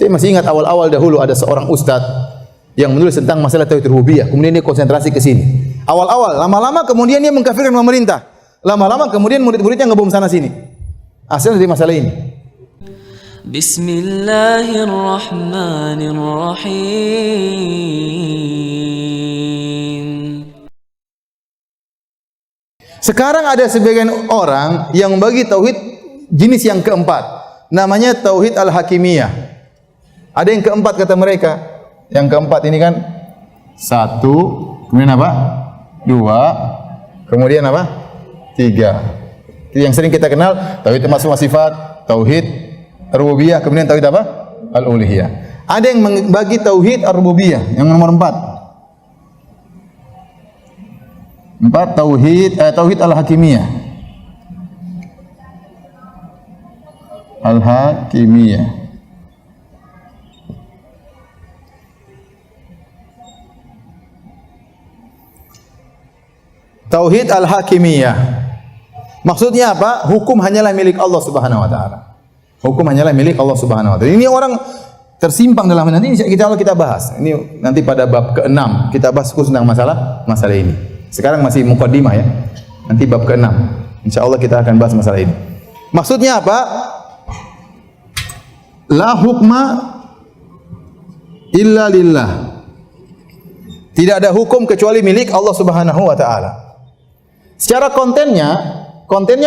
Saya masih ingat awal-awal dahulu ada seorang ustadz yang menulis tentang masalah tauhid rububiyah. Kemudian dia konsentrasi ke sini. Awal-awal, lama-lama kemudian dia mengkafirkan pemerintah. Lama-lama kemudian murid-muridnya ngebom sana sini. Hasilnya dari masalah ini. Bismillahirrahmanirrahim. Sekarang ada sebagian orang yang membagi tauhid jenis yang keempat, namanya tauhid al-hakimiyah. Ada yang keempat kata mereka. Yang keempat ini kan satu, kemudian apa? Dua, kemudian apa? Tiga. Itu yang sering kita kenal tauhid asma sifat, tauhid rububiyah, kemudian tauhid apa? Al-uluhiyah. Ada yang membagi tauhid ar-rububiyah yang nomor empat. Empat tauhid al-hakimiyah. Al-hakimiyah. Tauhid al-hakimiyah. Maksudnya apa? Hukum hanyalah milik Allah Subhanahu wa taala. Hukum hanyalah milik Allah Subhanahu wa taala. Ini orang tersimpang dalam nanti kita bahas. Ini nanti pada bab ke-6 kita bahas khusus tentang masalah ini. Sekarang masih muqaddimah ya. Nanti bab ke-6. Insyaallah kita akan bahas masalah ini. Maksudnya apa? La hukma illa lillah. Tidak ada hukum kecuali milik Allah Subhanahu wa taala. Secara kontennya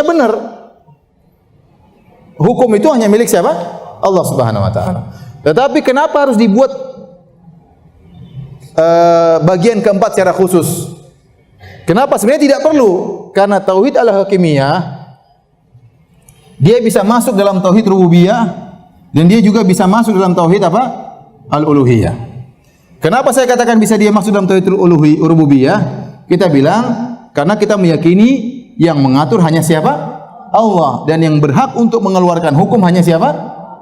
benar. Hukum itu hanya milik siapa? Allah Subhanahu wa taala. Tetapi kenapa harus dibuat bagian keempat secara khusus? Kenapa? Sebenarnya tidak perlu. Karena tauhid al-hakimiyah dia bisa masuk dalam tauhid rububiyah dan dia juga bisa masuk dalam tauhid apa? Al-uluhiyah. Kenapa saya katakan bisa dia masuk dalam tauhid rububiyah? Kita bilang karena kita meyakini yang mengatur hanya siapa? Allah, dan yang berhak untuk mengeluarkan hukum hanya siapa?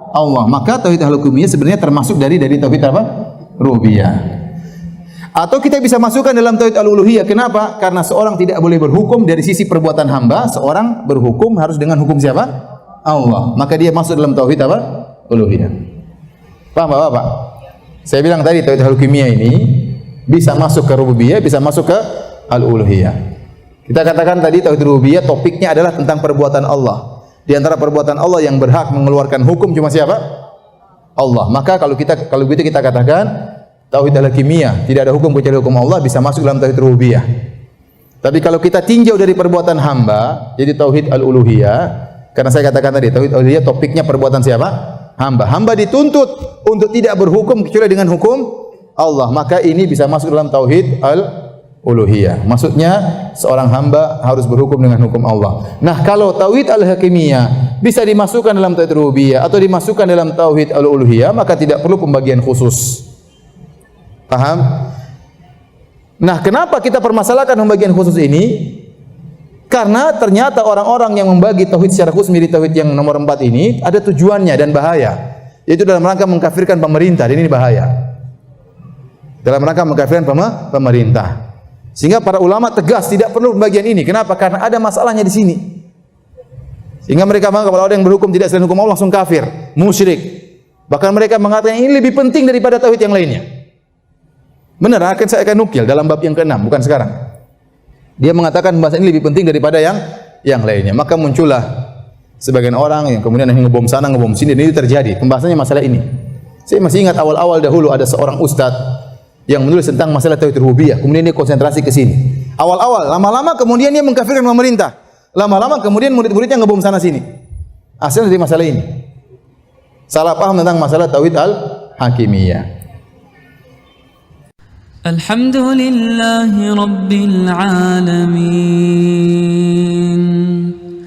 Allah. Maka tauhid al-hakimiyah sebenarnya termasuk dari tauhid apa? Rububiyah. Atau kita bisa masukkan dalam tauhid al-uluhiyah. Kenapa? Karena seorang tidak boleh berhukum dari sisi perbuatan hamba, seorang berhukum harus dengan hukum siapa? Allah. Maka dia masuk dalam tauhid apa? Uluhiyah. Paham Bapak? Saya bilang tadi tauhid al-hakimiyah ini bisa masuk ke rububiyah, bisa masuk ke al-uluhiyah. Kita katakan tadi tauhid rububiyah topiknya adalah tentang perbuatan Allah. Di antara perbuatan Allah yang berhak mengeluarkan hukum cuma siapa? Allah. Maka kalau begitu kita katakan tauhid al-hakimiyah tidak ada hukum kecuali hukum Allah bisa masuk dalam tauhid rububiyah. Tapi kalau kita tinjau dari perbuatan hamba, jadi tauhid al-uluhiyah, karena saya katakan tadi tauhid al-uluhiyah topiknya perbuatan siapa? Hamba. Hamba dituntut untuk tidak berhukum kecuali dengan hukum Allah. Maka ini bisa masuk dalam tauhid al-uluhiyah. Maksudnya seorang hamba harus berhukum dengan hukum Allah. Nah, kalau tauhid al-hakimiyah bisa dimasukkan dalam tauhid rububiyah atau dimasukkan dalam tauhid al-uluhiyah, maka tidak perlu pembagian khusus. Paham? Nah, kenapa kita permasalahkan pembagian khusus ini? Karena ternyata orang-orang yang membagi tauhid secara khusus menjadi tauhid yang nomor 4 ini ada tujuannya dan bahaya. Yaitu dalam rangka mengkafirkan pemerintah, dan ini bahaya. Dalam rangka mengkafirkan pemerintah. Sehingga para ulama tegas tidak perlu pembagian ini. Kenapa? Karena ada masalahnya di sini. Sehingga mereka menganggap kalau ada yang berhukum tidak selain hukum Allah langsung kafir, musyrik. Bahkan mereka mengatakan ini lebih penting daripada tauhid yang lainnya. Benar, saya akan nukil dalam bab yang ke-6, bukan sekarang. Dia mengatakan bahasa ini lebih penting daripada yang lainnya. Maka muncullah sebagian orang yang kemudian ngebom sana, ngebom sini, dan itu terjadi. Pembahasannya masalah ini. Saya masih ingat awal-awal dahulu ada seorang ustadz yang menulis tentang masalah tauhid rububiyah. Kemudian dia konsentrasi ke sini. Awal-awal, lama-lama kemudian dia mengkafirkan pemerintah. Lama-lama kemudian murid-muridnya ngebom sana sini. Hasilnya dari masalah ini. Salah paham tentang masalah tauhid al-hakimiyah. Alhamdulillahi Rabbil Alamin.